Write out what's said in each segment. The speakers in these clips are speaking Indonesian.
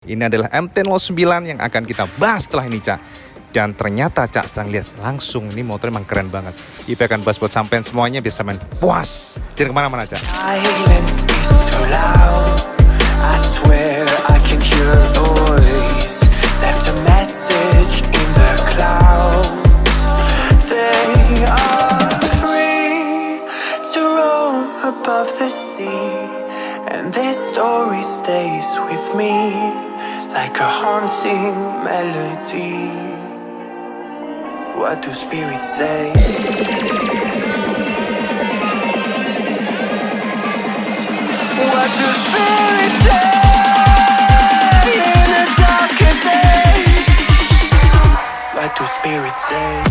Ini adalah MT-09 yang akan kita bahas setelah ini, Cak. Dan ternyata, Cak, setelah lihat langsung, ini motor emang keren banget. Ipe akan bahas buat sampean semuanya, biar sampean puas. Jangan kemana-mana, Cak. Silence is too loud. I swear I can hear a voice. Left a message in the clouds. They are free to roam above the sea, and their story stays with me like a haunting melody. What do spirits say? What do spirits say in the darker days? What do spirits say?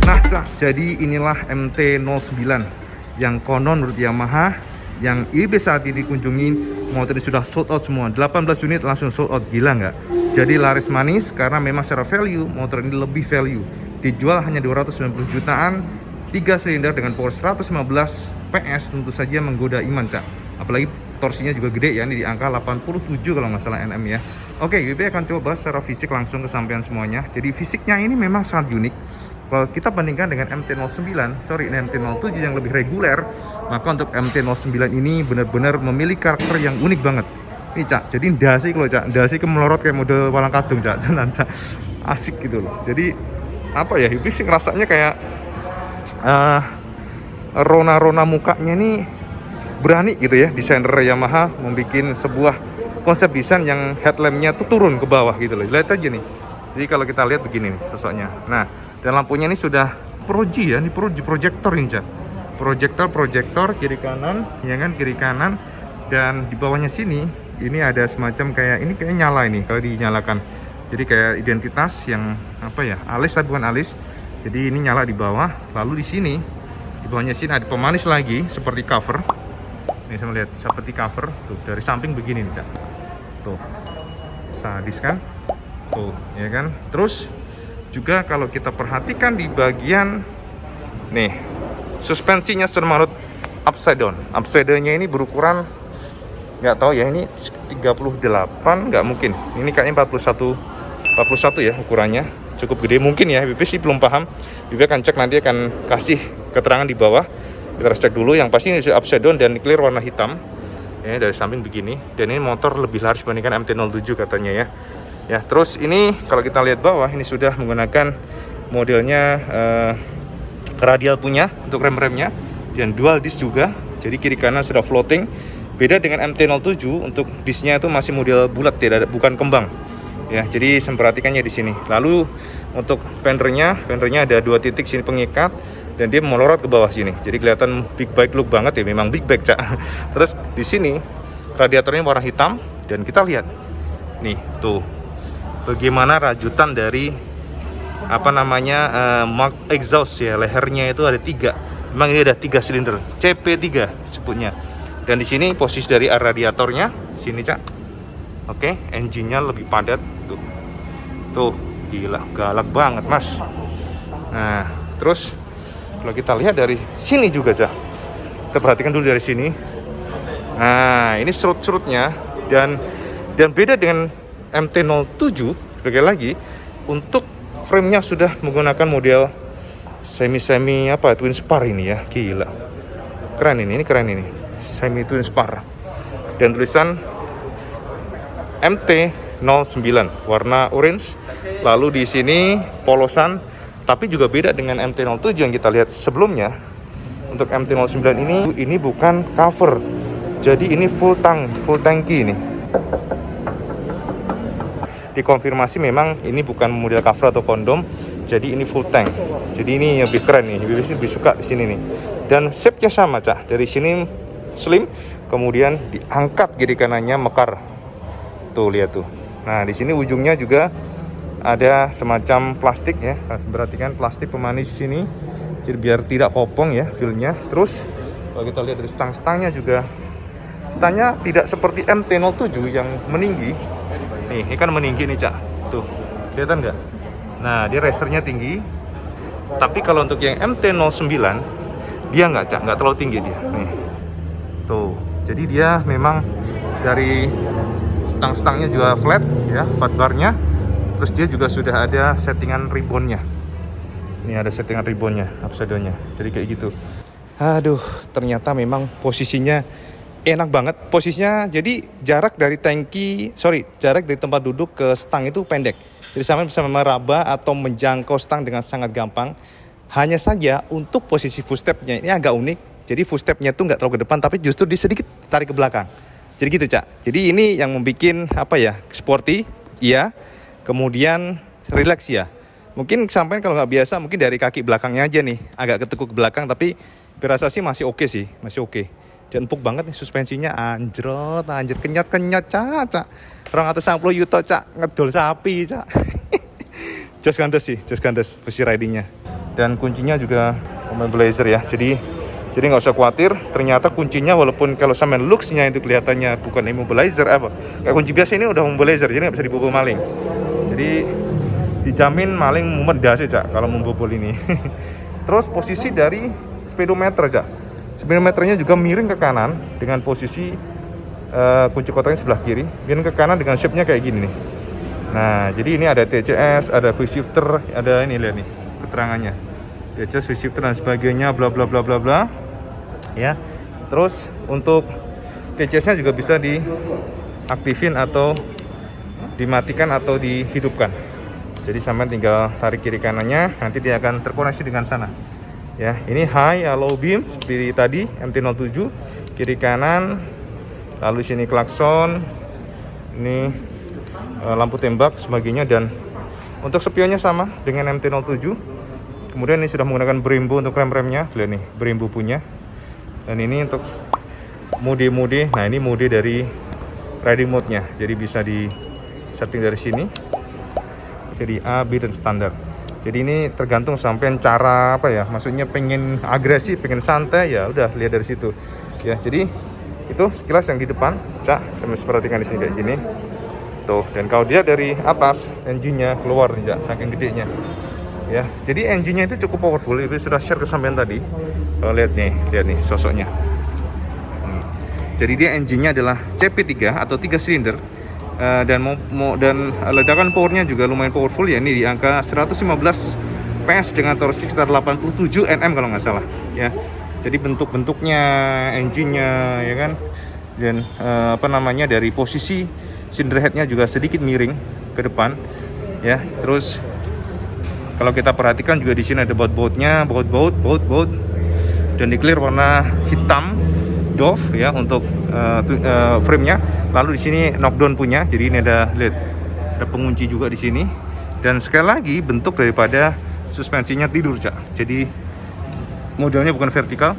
Nah, Cak, jadi inilah MT-09 yang konon menurut Yamaha yang IB saat ini kunjungin, motor ini sudah sold out semua. 18 unit langsung sold out, gila nggak? Jadi laris manis karena memang secara value motor ini lebih value. Dijual hanya 290 jutaan, 3 silinder dengan power 115 PS, tentu saja menggoda iman, Cak. Apalagi torsinya juga gede ya, ini di angka 87 kalau nggak salah Nm ya. Oke, IB akan coba secara fisik langsung ke sampean semuanya. Jadi fisiknya ini memang sangat unik. Kalau kita bandingkan dengan MT-07 yang lebih reguler, maka untuk MT-09 ini benar-benar memiliki karakter yang unik banget. Nih, Cak, jadi dasi kalau Cak, dasi kemelorot kayak mode walang kadung, Cak. Cak, asik gitu loh. Jadi apa ya, ini sih rasanya kayak rona-rona mukanya nih berani gitu ya. Desainer Yamaha membuat sebuah konsep desain yang headlampnya tuh turun ke bawah gitu loh. Lihat aja nih. Jadi kalau kita lihat begini nih sosoknya. Nah, dan lampunya ini sudah proji ya, ini proyektor ini, Cak. Proyektor kiri kanan, ya kan, kiri kanan. Dan di bawahnya sini ini ada semacam kayak ini kayak nyala ini kalau dinyalakan. Jadi kayak identitas yang apa ya? Alis tapi bukan alis. Jadi ini nyala di bawah. Lalu di sini di bawahnya sini ada pemanis lagi seperti cover. Ini saya melihat seperti cover tuh dari samping begini nih, Cak. Tuh. Sadis kan? Tuh, ya kan? Terus juga kalau kita perhatikan di bagian nih, suspensinya Shimano upside down. Upside down-nya ini berukuran nggak tahu ya, ini 38 nggak mungkin. Ini kayaknya 41 ya ukurannya. Cukup gede mungkin ya. BP sih belum paham. BP akan cek, nanti akan kasih keterangan di bawah. Kita harus cek dulu. Yang pasti ini upside down dan clear warna hitam. Ya, dari samping begini. Dan ini motor lebih laris dibandingkan MT-07 katanya ya. Ya, terus ini kalau kita lihat bawah, ini sudah menggunakan modelnya radial punya untuk rem-remnya dan dual disc juga. Jadi kiri kanan sudah floating. Beda dengan MT-07, untuk discnya itu masih model bulat, bukan kembang. Ya, jadi perhatikannya di sini. Lalu untuk fendernya ada 2 titik sini pengikat dan dia melorot ke bawah sini. Jadi kelihatan big bike look banget ya, memang big bike, Cak. Terus di sini radiatornya warna hitam dan kita lihat nih tuh bagaimana rajutan dari apa namanya mark exhaust ya, lehernya itu ada 3. Memang ini ada 3 silinder, CP3 sebutnya. Dan di sini posisi dari radiatornya sini, Cak. Oke, engine-nya lebih padat tuh. Tuh, gila, galak banget, Mas. Nah, terus kalau kita lihat dari sini juga, Cak. Kita perhatikan dulu dari sini. Nah, ini serut-serutnya dan beda dengan MT-07, sekali lagi untuk frame-nya sudah menggunakan model semi apa twin spar ini ya, gila. Keren ini keren ini. Semi twin spar. Dan tulisan MT-09 warna orange. Lalu di sini polosan, tapi juga beda dengan MT-07 yang kita lihat sebelumnya. Untuk MT-09 ini bukan cover. Jadi ini full tangki ini. Dikonfirmasi memang ini bukan model cover atau kondom, jadi ini full tank. Jadi ini lebih keren nih, lebih suka di sini nih. Dan shape-nya sama, Cak. Dari sini slim, kemudian diangkat kiri kanannya mekar. Tuh, lihat tuh. Nah, di sini ujungnya juga ada semacam plastik ya. Perhatikan plastik pemanis sini. Jadi biar tidak kopong ya feel-nya. Terus kalau kita lihat dari stang-stangnya juga, stangnya tidak seperti MT-07 yang meninggi. Nih, ini kan meninggi nih Cak. Tuh, kelihatan nggak? Nah, dia racernya tinggi. Tapi kalau untuk yang MT-09 dia nggak Cak, nggak terlalu tinggi dia. Nih, tuh. Jadi dia memang dari stang-stangnya juga flat ya, flat barnya. Terus dia juga sudah ada settingan ribbonnya. Ini ada settingan ribbonnya, upside-nya. Jadi kayak gitu. Aduh, ternyata memang posisinya enak banget. Posisinya jadi jarak dari jarak dari tempat duduk ke stang itu pendek. Jadi sampai bisa meraba atau menjangkau stang dengan sangat gampang. Hanya saja untuk posisi footstep-nya ini agak unik. Jadi footstep-nya tuh nggak terlalu ke depan, tapi justru dia sedikit tarik ke belakang. Jadi gitu Cak. Jadi ini yang membuat sporty, iya. Kemudian relax ya. Mungkin sampai kalau nggak biasa, mungkin dari kaki belakangnya aja nih agak ketekuk ke belakang, tapi berasa sih masih oke sih, masih oke. Dan empuk banget nih suspensinya, anjir kenyat Cak. Orang atas 60 yuto Cak, ngedol sapi Cak. Just gandes posisi ridingnya. Dan kuncinya juga Mobilizer ya. Jadi nggak usah khawatir. Ternyata kuncinya walaupun kalau sama looks-nya itu kelihatannya bukan immobilizer kayak kunci biasa, ini udah mobilizer, jadi nggak bisa dibobol maling. Jadi dijamin maling mumet dasi Cak kalau membobol ini. Terus posisi dari speedometer Cak. Speedometernya juga miring ke kanan dengan posisi kunci kotaknya sebelah kiri. Miring ke kanan dengan shape-nya kayak gini nih. Nah, jadi ini ada TCS, ada quick shifter, ada ini lihat nih keterangannya. TCS, quick shifter dan sebagainya, bla bla bla bla bla. Ya. Terus untuk TCS-nya juga bisa diaktifin atau dimatikan atau dihidupkan. Jadi sampai tinggal tarik kiri kanannya, nanti dia akan terkoneksi dengan sana. Ya, ini high, low beam seperti tadi MT-07, kiri kanan, lalu sini klakson, ini lampu tembak sebagainya, dan untuk spionnya sama dengan MT-07. Kemudian ini sudah menggunakan Brembo untuk rem-remnya, lihat nih Brembo punya. Dan ini untuk mode-mode, nah ini mode dari riding mode-nya, jadi bisa di setting dari sini. Jadi A, B dan standar. Jadi ini tergantung sampean cara maksudnya pengen agresif, pengen santai, ya udah lihat dari situ. Ya, jadi itu sekilas yang di depan, Cak, saya perhatikan di sini kayak gini. Tuh, dan kalau dia dari atas, engine-nya keluar nih, Cak, saking gedenya. Ya, jadi engine-nya itu cukup powerful, itu sudah share ke sampean tadi. Lihat nih sosoknya. Jadi dia engine-nya adalah CP3 atau 3 silinder. Dan ledakan powernya juga lumayan powerful ya, ini di angka 115 PS dengan torsi sekitar 87 Nm kalau nggak salah ya. Jadi bentuknya engine-nya ya kan, dan dari posisi cylinder head-nya juga sedikit miring ke depan ya. Terus kalau kita perhatikan juga di sini ada baut-bautnya, baut dan declare warna hitam Dove ya untuk frame-nya. Lalu di sini knockdown punya, jadi ini ada pengunci juga di sini. Dan sekali lagi bentuk daripada suspensinya tidur Cak. Jadi modelnya bukan vertikal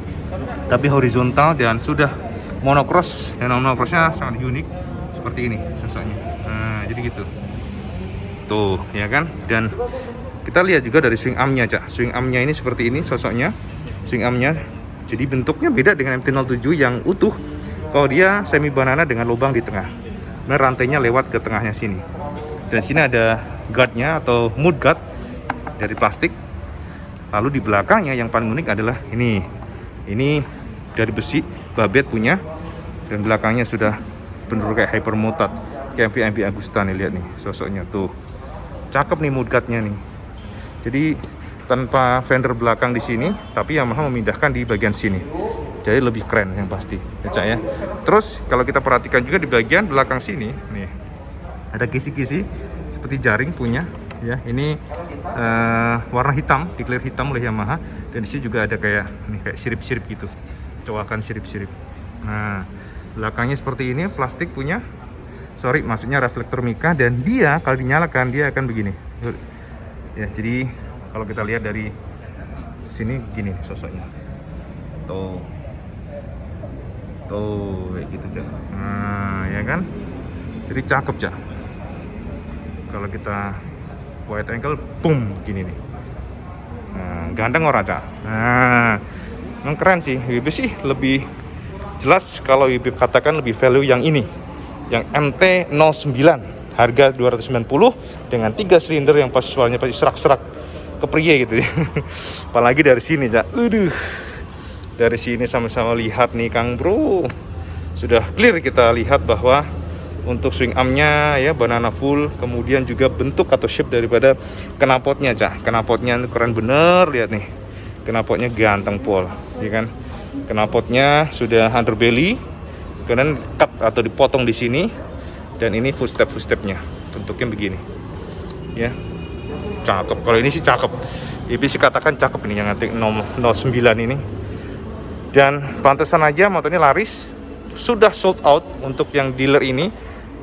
tapi horizontal dan sudah monocross, dan monocrossnya sangat unik seperti ini sosoknya. Nah, jadi gitu. Tuh, ya kan? Dan kita lihat juga dari swing arm-nya Cak. Swing arm-nya ini seperti ini sosoknya. Swing arm-nya jadi bentuknya beda dengan MT-07 yang utuh. Kalau dia semi banana dengan lubang di tengah, rantainya lewat ke tengahnya sini. Dan sini ada guardnya atau mud guard dari plastik. Lalu di belakangnya yang paling unik adalah ini dari besi, Babet punya. Dan belakangnya sudah bener kayak hypermotard, kayak MV Agusta nih, lihat nih sosoknya tuh. Cakep nih mud guardnya nih. Jadi tanpa fender belakang di sini, tapi Yamaha memindahkan di bagian sini. Jadi lebih keren yang pasti, ya Cak ya. Terus kalau kita perhatikan juga di bagian belakang sini, nih ada kisi-kisi seperti jaring punya, ya. Ini warna hitam, declare hitam oleh Yamaha. Dan di sini juga ada kayak sirip-sirip gitu, cowakan sirip-sirip. Nah, belakangnya seperti ini, plastik punya. Maksudnya reflektor mica, dan dia kalau dinyalakan dia akan begini. Ya, jadi kalau kita lihat dari sini gini sosoknya. Tuh kayak gitu Cak. Nah, ya kan? Jadi cakep Cak. Kalau kita wide angle, boom, gini nih. Nah, ganteng ora Cak. Nah, memang keren sih. WB sih lebih jelas kalau WB katakan lebih value yang ini, yang MT-09 Harga 290 dengan 3 silinder yang pas soalnya pasti serak-serak ke pria gitu ya. Apalagi dari sini, Cak. Dari sini sama-sama lihat nih Kang Bro. Sudah clear kita lihat bahwa untuk swing armnya ya banana full, kemudian juga bentuk atau shape daripada knalpotnya, Cak. Knalpotnya keren bener, lihat nih. Knalpotnya ganteng pol, ya kan? Knalpotnya sudah underbelly, kemudian cut atau dipotong di sini. Dan ini footstepnya bentuknya begini ya, cakep. Kalau ini sih cakep, Ibi sih katakan cakep ini yang nanti 09 ini. Dan pantesan aja motor ini laris, sudah sold out. Untuk yang dealer ini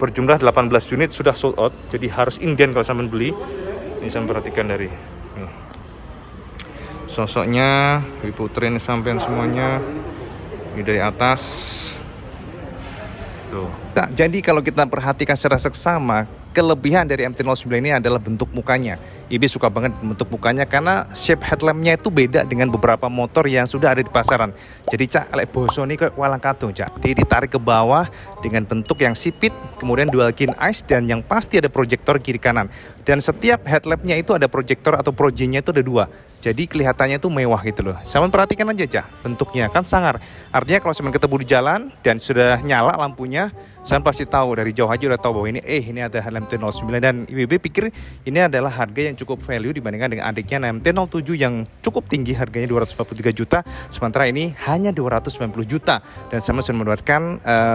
berjumlah 18 unit sudah sold out, jadi harus inden kalau sampean beli. Ini saya perhatikan dari nih. Sosoknya Ibi puterin sampean semuanya ini dari atas tuh. Nah, jadi kalau kita perhatikan secara seksama, kelebihan dari MT-09 ini adalah bentuk mukanya. Ibi suka banget bentuk mukanya karena shape headlampnya itu beda dengan beberapa motor yang sudah ada di pasaran. Jadi Cak, lek boso ini kayak walang katung, Cak. Dia ditarik ke bawah dengan bentuk yang sipit, kemudian dual kin eyes, dan yang pasti ada proyektor kiri kanan. Dan setiap headlampnya itu ada proyektor atau projinya itu ada 2. Jadi kelihatannya itu mewah gitu loh. Saman perhatikan aja, Cak, bentuknya kan sangar. Artinya kalau saman ketemu di jalan dan sudah nyala lampunya, saman pasti tahu dari jauh aja udah tahu bahwa ini ini ada MT-09. Dan IBB pikir ini adalah harga yang cukup value dibandingkan dengan adiknya MT-07 yang cukup tinggi, harganya 243 juta. Sementara ini hanya 290 juta. Dan sama sudah mendapatkan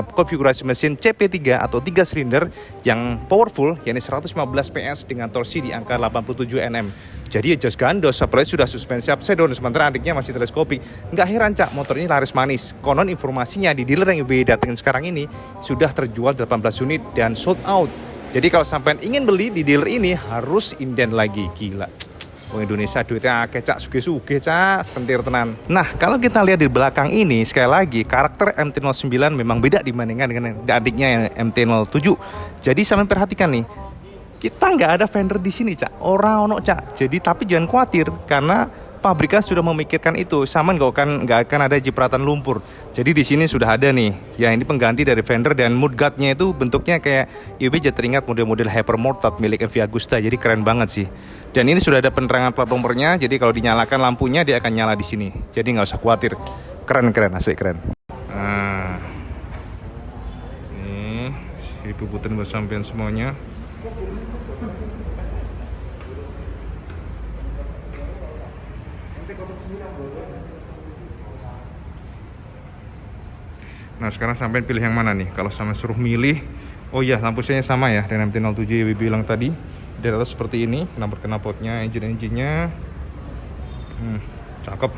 konfigurasi mesin CP3 atau 3 silinder yang powerful, yakni 115 PS dengan torsi di angka 87 Nm. Jadi ya just gandos, apalagi sudah suspensi upside down, sementara adiknya masih teleskopik. Nggak heran, Cak, motor ini laris manis. Konon informasinya di dealer yang IB datengin sekarang ini sudah terjual 18 unit dan sold out. Jadi kalau sampai ingin beli di dealer ini harus inden lagi. Gila, Wong Indonesia duitnya akeh, Cak, suge-suge, Cak, sepentir tenan. Nah, kalau kita lihat di belakang ini, sekali lagi karakter MT-09 memang beda dibandingkan dengan adiknya yang MT-07. Jadi sampean perhatikan nih, kita nggak ada fender di sini, Cak. Orang ono, Cak. Jadi tapi jangan khawatir karena pabrikan sudah memikirkan itu. Sama nggak akan ada cipratan lumpur. Jadi di sini sudah ada nih. Ya ini pengganti dari fender, dan mudguardnya itu bentuknya kayak IB jadi teringat model-model Hypermortal milik MV Agusta. Jadi keren banget sih. Dan ini sudah ada penerangan plat nomornya. Jadi kalau dinyalakan lampunya dia akan nyala di sini. Jadi nggak usah khawatir. Keren, asik keren. Nah, ini Ibu puterin buat sampean semuanya. Nah sekarang sampai pilih yang mana nih? Kalau sampai suruh milih, oh iya lampu senya sama ya dengan MT-07 yang Ibu bilang tadi. Dari atas seperti ini, knalpot-knalpotnya, engine-nya, cakep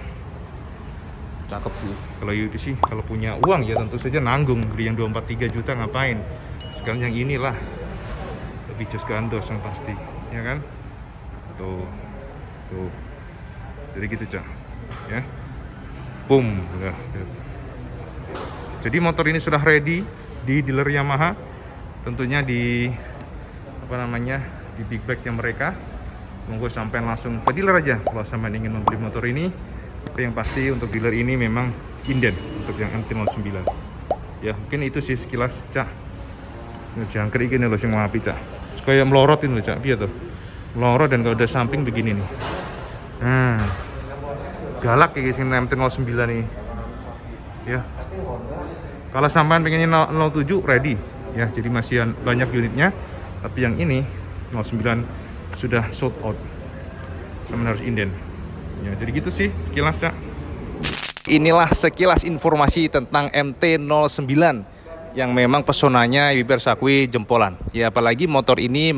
sih. Kalau Ibu sih, kalau punya uang ya tentu saja nanggung beli yang 243 juta ngapain? Sekarang yang inilah lebih just gandos yang pasti, ya kan? Tuh. Jadi gitu, Cak, ya. Boom, udah. Jadi motor ini sudah ready di dealer Yamaha, tentunya di di big bagnya mereka. Monggo sampai langsung ke dealer aja kalau sampai ingin membeli motor ini. Tapi yang pasti untuk dealer ini memang inden untuk yang MT-09. Ya mungkin itu sih sekilas, Cak. Jangan kerik ini loh sing api, Cak. Kayak melorot ini loh, Cak. Piye tuh? Melorot dan kalau udah samping begini nih. Nah, galak kayak sini MT-09 nih. Ya. Kalau sampean pengennya 07 ready ya, jadi masih banyak unitnya. Tapi yang ini 09 sudah sold out. Sampean harus inden. Ya, jadi gitu sih sekilas, Cak. Inilah sekilas informasi tentang MT-09 yang memang pesonanya Ibi akui jempolan. Ya apalagi motor ini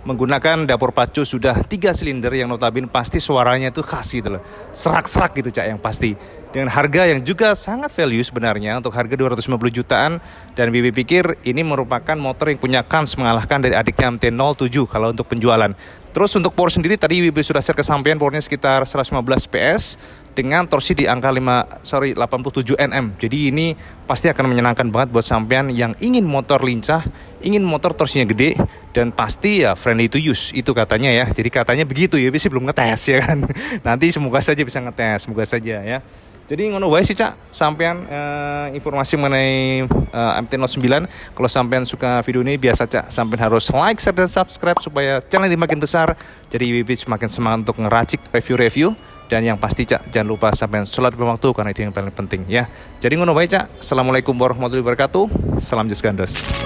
menggunakan dapur pacu sudah 3 silinder yang notabene pasti suaranya itu khas gitu loh. Serak-serak gitu, Cak, yang pasti. Dengan harga yang juga sangat value sebenarnya untuk harga 250 jutaan, dan Bibi pikir ini merupakan motor yang punya kans mengalahkan dari adiknya MT-07 kalau untuk penjualan. Terus untuk power sendiri tadi Bibi sudah share kesampaian powernya sekitar 115 PS dengan torsi di angka 87 Nm. Jadi ini pasti akan menyenangkan banget buat sampean yang ingin motor lincah, ingin motor torsinya gede, dan pasti ya friendly to use itu katanya ya. Jadi katanya begitu ya, Bibi sih belum ngetes ya kan. Nanti semoga saja bisa ngetes, semoga saja ya. Jadi ngono wae sih Cak, sampean informasi mengenai MT-09. Kalau sampean suka video ini, biasa Cak, sampean harus like, share, dan subscribe supaya channel ini makin besar. Jadi IBB semakin semangat untuk ngeracik review-review. Dan yang pasti Cak, jangan lupa sampean sholat berwaktu karena itu yang paling penting ya. Jadi ngono wae Cak. Assalamualaikum warahmatullahi wabarakatuh. Salam Just Gandos.